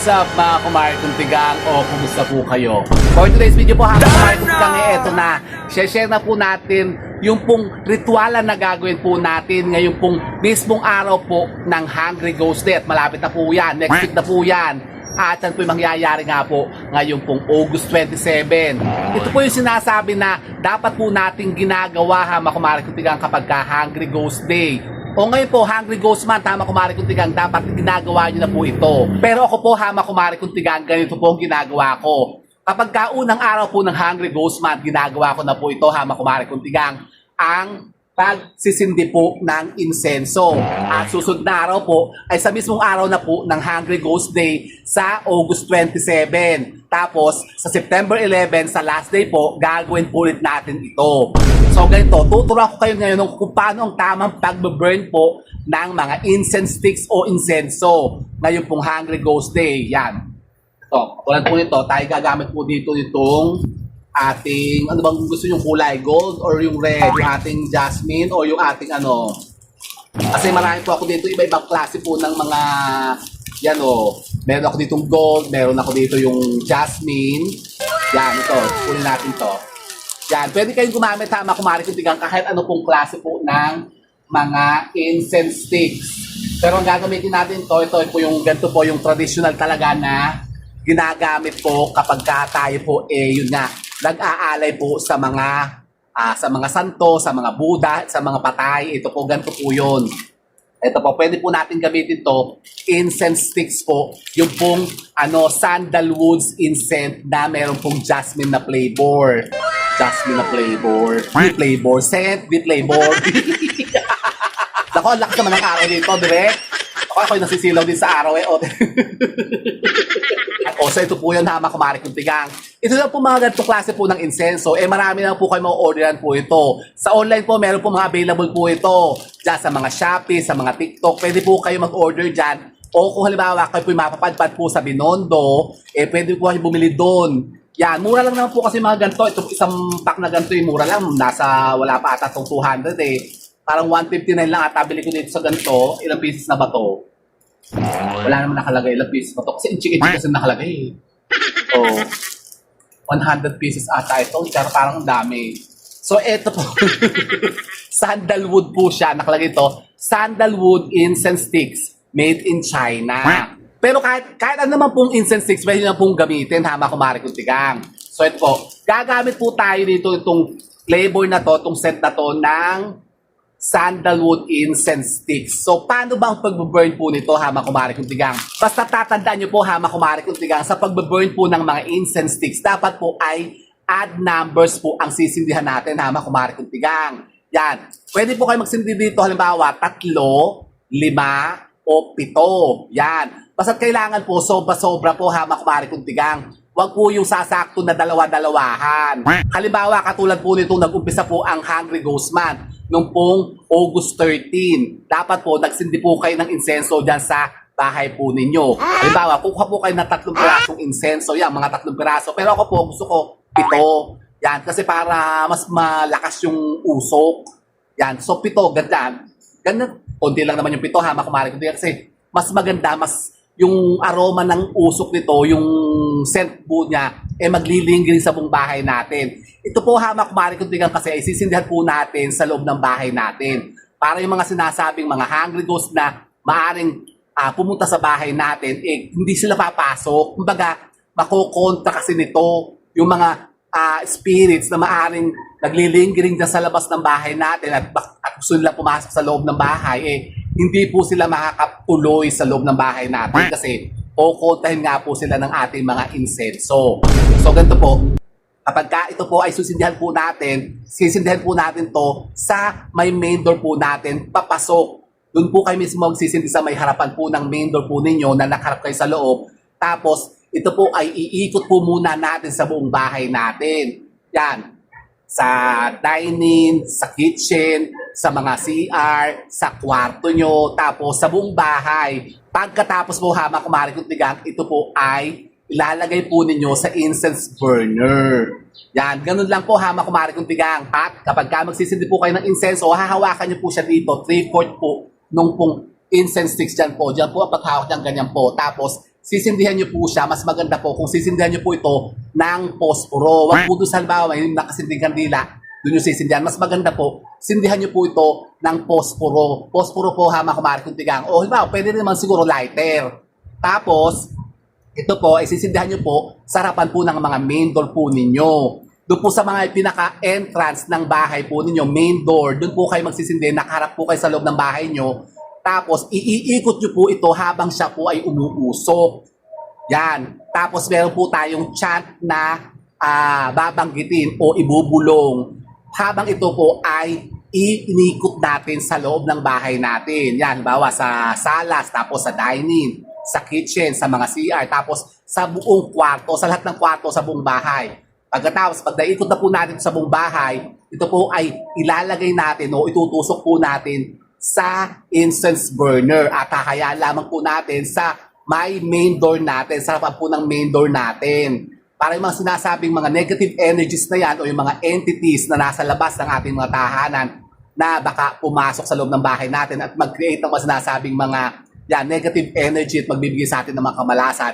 What's up mga kumare kuntigang o kumusta po kayo? For today's video po mga kumare kuntigang eto na. Share na po natin yung pong ritualan na gagawin po natin ngayong pong mismong araw po ng Hungry Ghost Day. At malapit na po yan. Next week na po yan. At yan po yung mangyayari nga po ngayong pong August 27. Ito po yung sinasabi na dapat po nating ginagawa ha mga kumare kuntigang kapag ka Hungry Ghost Day. O ngayon po, Hungry Ghost Month, hama kumare kuntigang, dapat ginagawa nyo na po ito. Pero ako po, hama kumare kuntigang, ganito po ang ginagawa ko. Kapag kaunang araw po ng Hungry Ghost Month, ginagawa ko na po ito, hama kumare kuntigang, ang pagsisindi po ng insenso. At susunod na araw po, ay sa mismong araw na po ng Hungry Ghost Day sa August 27. Tapos, sa September 11, sa last day po, gagawin po ulit natin ito. So ganito, tuturuan ko kayo ngayon kung paano ang tamang pag-burn po ng mga incense sticks o insenso ngayon pong Hungry Ghost Day. Yan. So, tulad po nito, tayo gagamit po dito itong ating, ano bang gusto yung kulay? Gold or yung red? Yung ating jasmine o yung ating ano? Kasi marami po ako dito, iba-ibang klase po ng mga, yan o. Meron ako ditong gold, meron ako dito yung jasmine. Yan, ito. Kunin natin to. Yan, pwede kayong gumamit ha, kumare kuntigang kahit ano pong klase po ng mga incense sticks. Pero ang gagamitin natin to, ito po yung ganito po yung traditional talaga na ginagamit po kapag tayo po yun nga, nag-aalay po sa mga santo, sa mga Buddha, sa mga patay. Ito po, ganito po yun. Ito po, pwede po natin gamitin to incense sticks po, yung pong sandalwoods incense na meron pong jasmine na flavor. Jasmine na flavor. Di flavor. Scent, di flavor. Ako, ang lakas naman ng araw dito, direct. Ako yung nasisilaw din sa araw so ito po yun, hama kumare kuntigang. Ito lang po mga ganito klase po ng insenso. Marami na po kayo ma-orderan po ito. Sa online po, meron po mga available po ito. Diyan sa mga Shopee, sa mga TikTok. Pwede po kayo mag-order dyan. O kung halimbawa kayo po mapapadpad po sa Binondo, pwede po kayo bumili doon. Yan, mura lang naman po kasi mga ganito. Ito isang pack na ganito yung mura lang. Nasa wala pa ata itong 200 Parang 159 lang ata bili ko dito sa ganito. Ilang pieces na ba to? Wala naman nakalagay ilang pieces na to. Kasi inchik-inchik kasi nakalagay. So, 100 pieces ata ito. Pero parang ang dami. So, ito po. Sandalwood po siya. Nakalagay ito. Sandalwood incense sticks made in China. Pero kahit ano naman pong incense sticks, pwede na pong gamitin, hama kumare kuntigang. So, ito po. Gagamit po tayo dito itong flavor na to, itong set na to ng sandalwood incense sticks. So, paano ba ang pag-burn po nito, hama kumare kuntigang? Basta tatandaan nyo po, hama kumare kuntigang, sa pag-burn po ng mga incense sticks, dapat po ay odd numbers po ang sisindihan natin, hama kumare kuntigang. Yan. Pwede po kayo magsindi dito, halimbawa, 3, 5, o 7. Yan. Basta kailangan po, sobra-sobra po, hama kumare kuntigang. Huwag po yung sasakto na dalawa-dalawahan. Halimbawa, katulad po nito, nag-umpisa po ang Hungry Ghost Month noong pong August 13. Dapat po, nagsindi po kayo ng insenso dyan sa bahay po ninyo. Halimbawa, kukuha po kayo ng 3 pirasong insenso. Yan, mga 3 piraso. Pero ako po, gusto ko 7. Yan, kasi para mas malakas yung usok. Yan, so 7, ganyan. Ganyan, konti lang naman yung 7, hama kumare kuntigang, kasi mas maganda, mas yung aroma ng usok nito, yung scent po niya, maglilingering sa buong bahay natin. Ito po, hama kumare kuntigang, kasi isisindihan po natin sa loob ng bahay natin. Para yung mga sinasabing mga hungry ghost na maaring pumunta sa bahay natin, hindi sila papasok. Kumbaga, makokontra kasi nito yung mga spirits na maaring naglilingering dyan sa labas ng bahay natin at gusto nila pumasok sa loob ng bahay, hindi po sila makakatuloy sa loob ng bahay natin kasi kukontahin nga po sila ng ating mga insenso. So ganito po, kapag ito po ay susindihan po natin, sisindihan po natin to sa may main door po natin, papasok. Doon po kayo mismo magsisindi sa may harapan po ng main door po ninyo na nakaharap kayo sa loob. Tapos, ito po ay iikot po muna natin sa buong bahay natin. Yan. Sa dining, sa kitchen, sa mga CR, sa kwarto nyo, tapos sa buong bahay. Pagkatapos po, hama kumare kuntigang, ito po ay ilalagay po ninyo sa incense burner. Yan, ganun lang po, hama kumare kuntigang. At kapag magsisindi po kayo ng incense, hahawakan nyo po siya dito, 3/4 po nung pong incense sticks dyan po. Dyan po ang paghawak niyang ganyan po. Tapos, sisindihan nyo po siya, mas maganda po kung sisindihan nyo po ito ng posporo. Huwag po doon sa halimbawa, may nakasinding kandila, doon yung sisindihan. Mas maganda po, sindihan nyo po ito ng posporo. Posporo po, hama kumari kung tigang. O halimbawa, pwede naman siguro lighter. Tapos, ito po, ay sisindihan nyo po sa harapan po ng mga main door po ninyo. Doon po sa mga pinaka-entrance ng bahay po ninyo, main door, doon po kayo magsisindi, nakaharap po kayo sa loob ng bahay nyo. Tapos, iikot nyo po ito habang siya po ay umuusok. Yan. Tapos, meron po tayong chant na babanggitin o ibubulong habang ito po ay inikot natin sa loob ng bahay natin. Yan, bawa sa salas, tapos sa dining, sa kitchen, sa mga CR, tapos sa buong kwarto, sa lahat ng kwarto sa buong bahay. Pagkatapos, pag naikot na po natin sa buong bahay, ito po ay ilalagay natin o itutusok po natin sa incense burner at hahayaan lamang po natin sa may main door natin, sa harapan po ng main door natin. Para yung mga sinasabing mga negative energies na yan o yung mga entities na nasa labas ng ating mga tahanan na baka pumasok sa loob ng bahay natin at mag-create ng mga sinasabing mga negative energy at magbibigay sa atin ng mga kamalasan,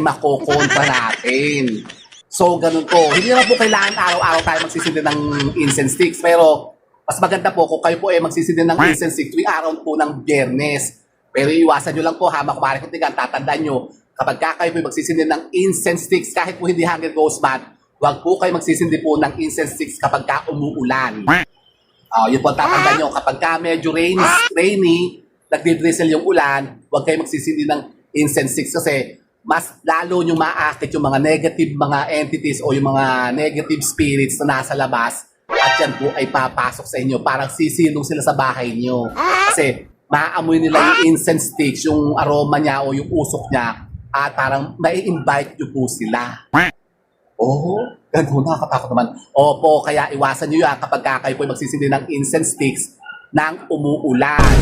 makokontra natin. So, ganun po. Hindi naman po kailangan araw-araw tayo magsisindi ng incense sticks. Pero, mas maganda po kung kayo po magsisindi ng incense sticks tuwing araw po ng Biyernes. Pero iwasan nyo lang po, hama kumari kung tigang, tatandaan nyo, kapag kayo po magsisindi ng incense sticks, kahit po hindi Hungry Ghost Month, huwag po kayo magsisindi po ng incense sticks kapag umuulan. Yun po tatandaan nyo, kapag medyo rainy, nagdi-drizzle yung ulan, huwag kayo magsisindi ng incense sticks kasi mas lalo nyo maakit yung mga negative mga entities o yung mga negative spirits na nasa labas at yan po ay papasok sa inyo. Parang sisilong sila sa bahay nyo. Kasi maamoy nila yung incense sticks, yung aroma niya o yung usok niya at parang mai-invite nyo po sila. Ganun, nakakatakot naman. Opo, kaya iwasan nyo yan kapag kayo po magsisindi ng incense sticks ng umuulan.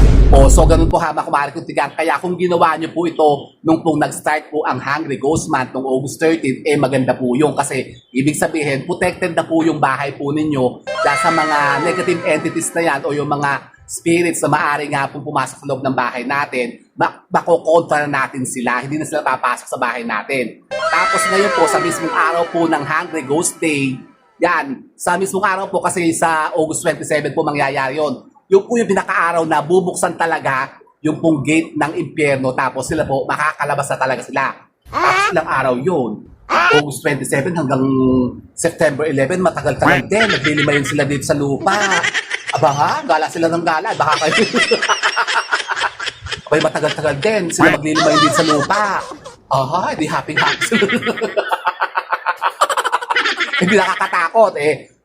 So ganun po hama kumari kung tigang. Kaya kung ginawa nyo po ito nung pong nag-start po ang Hungry Ghost Month noong August 13, maganda po yung kasi ibig sabihin, protected na po yung bahay po ninyo dahil sa mga negative entities na yan o yung mga spirits na maaari nga po pumasok sa loob ng bahay natin, makokontra na natin sila, hindi na sila papasok sa bahay natin. Tapos ngayon po, sa mismong araw po ng Hungry Ghost Day, yan, sa mismong araw po kasi sa August 27 po mangyayari yun. Yung po yung pinaka-araw na bubuksan talaga yung pong gate ng impyerno tapos sila po makakalabas na talaga sila. Tapos ilang araw yun. August 27 hanggang September 11, matagal-tagal din. Naglilimayin sila dito sa lupa. Aba ha, gala sila ng gala. Baka kayo. Abay, matagal-tagal din. Sila maglilimayin dito sa lupa. Aha, hindi happy-happy sila. Hindi nakakatakot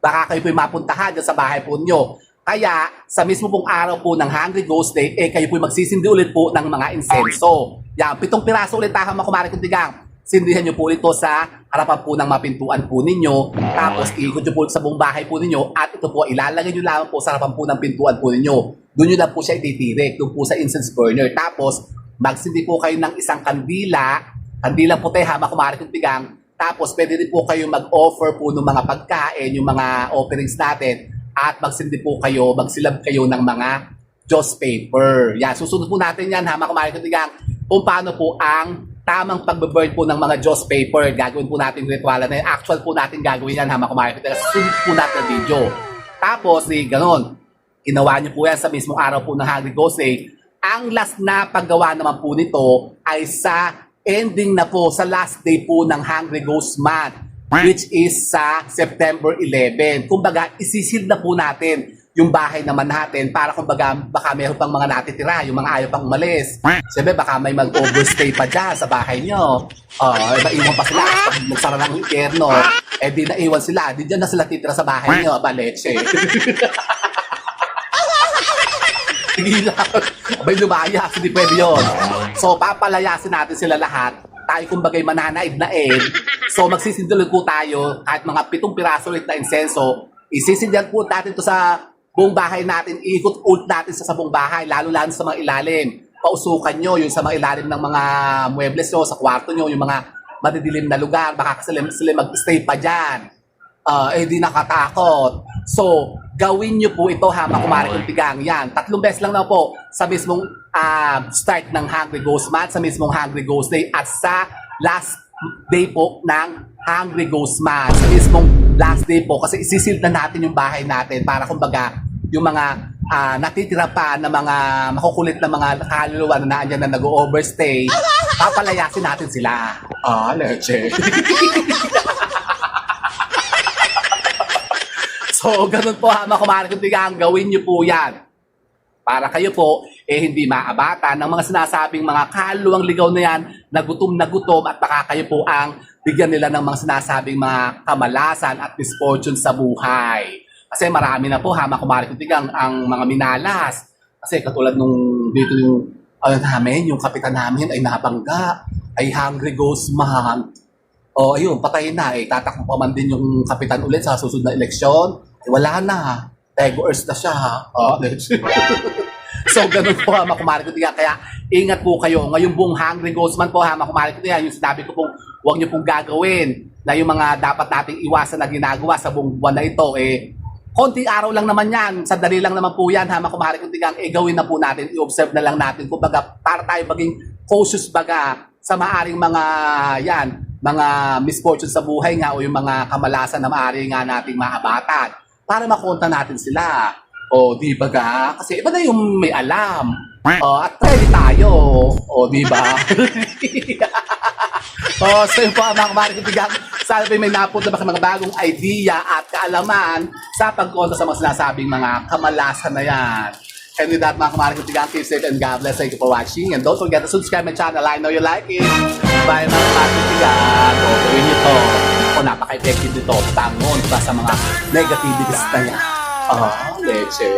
Baka kayo po mapuntahan dyan sa bahay po nyo. Kaya, sa mismo pong araw po ng Hungry Ghost Day, kayo po magsisindi ulit po ng mga insenso. Yan, 7 piraso ulit hama kumari kung tigang. Sindihan nyo po ito sa harapan po ng mapintuan po ninyo. Tapos, iikot nyo po sa buong bahay po ninyo. At ito po, ilalagay nyo lamang po sa harapan po ng pintuan po ninyo. Doon nyo lang po siya ititirik, doon po sa incense burner. Tapos, magsindi po kayo ng isang kandila. Kandila puti, hama kumari kung tigang. Tapos, pwede din po kayo mag-offer po ng mga pagkain, yung mga offerings natin. At magsindi po kayo, magsilab kayo ng mga Diyos paper. Yan, susunod po natin yan, hama kumari kung tigang, kung paano po ang tamang pagbe-burn po ng mga Diyos paper. Gagawin po natin yung ritual na yan. Actual po natin gagawin yan, hama kumari kung tigang, susunod po natin ang video. Tapos, ganon, ginawa nyo po yan sa mismong araw po ng Hungry Ghost Day. Ang last na paggawa naman po nito ay sa ending na po, sa last day po ng Hungry Ghost Month, which is sa September 11. Kumbaga, isisil na po natin yung bahay naman natin para kumbaga baka meron pang mga natitira, yung mga ayaw pang umalis. Siyempre, baka may mag-overstay pa dyan sa bahay nyo. Naiwan pa sila. Pag nagsara ng impyerno, di naiwan sila. Di dyan na sila titira sa bahay nyo. Leche. Sige lang. Abay, lumayas. Hindi pwede yun. So, papalayasin natin sila lahat. Tayo kumbagay mananaid. So magsisindulog po tayo kahit mga 7 piraso ulit na insenso. Isisindihan po natin to sa buong bahay natin. Iikot ulit natin sa buong bahay, lalo-lalo sa mga ilalim. Pausukan nyo yung sa mga ilalim ng mga muebles nyo, sa kwarto nyo, yung mga madidilim na lugar. Baka sila mag-stay pa dyan. Di nakatakot. So, gawin nyo po ito ha, mga kumare kong tigang. Yan, 3 beses lang na po sa mismong start ng Hungry Ghost Month, sa mismong Hungry Ghost Day, at sa last day po ng Hungry Ghost Month. Sa mismong last day po, kasi isisil na natin yung bahay natin para kumbaga yung mga natitira pa na mga makukulit na mga kaluluwa na naandyan na nag-overstay, papalayasin natin sila. Leche. So, ganun po ha, mga kumare kong tigang, gawin nyo po yan. Para kayo po, hindi maabatan ng mga sinasabing mga kaluluwang ligaw na yan, na gutom at baka kayo po ang bigyan nila ng mga sinasabing mga kamalasan at misfortune sa buhay. Kasi marami na po ha, mga kumare kong tigang, ang mga minalas. Kasi katulad nung dito yung, namin, yung kapitan namin ay nabangga, ay Hungry Ghost Month. O ayun, patay na tatakbo pa man din yung kapitan ulit sa susunod na eleksyon. Wala na. Tego-earth na siya ha. So, ganun po ha, mga kumare ko tiga. Kaya, ingat po kayo. Ngayong buong Hungry Ghost Month po ha, mga kumare ko tiga. Yung sinabi ko pong, huwag niyo pong gagawin na yung mga dapat nating iwasan na ginagawa sa buong buwan na ito, konting araw lang naman yan. Sandali lang naman po yan ha, mga kumare ko tiga. Gawin na po natin. I-observe na lang natin. Kumbaga, para tayo maging cautious baga sa maaring mga misfortune sa buhay nga o yung mga kamalasan na maaari nga nating maabatan para makonta natin sila. O, di ba ga? Kasi iba na yung may alam. At ready tayo. O, di ba? So yun po ang mga marketing. Sana may napunta ba mga bagong idea at kaalaman sa pagkonta sa mga sinasabing mga kamalasan na yan. And with that, mga marketing, keep safe and God bless. Thank you for watching. And don't forget to subscribe my channel. I know you like it. Bye mga marketing. O, gawin nyo to. O, napaka-effective nito. Tangon ba sa mga negativities na yan. Leche.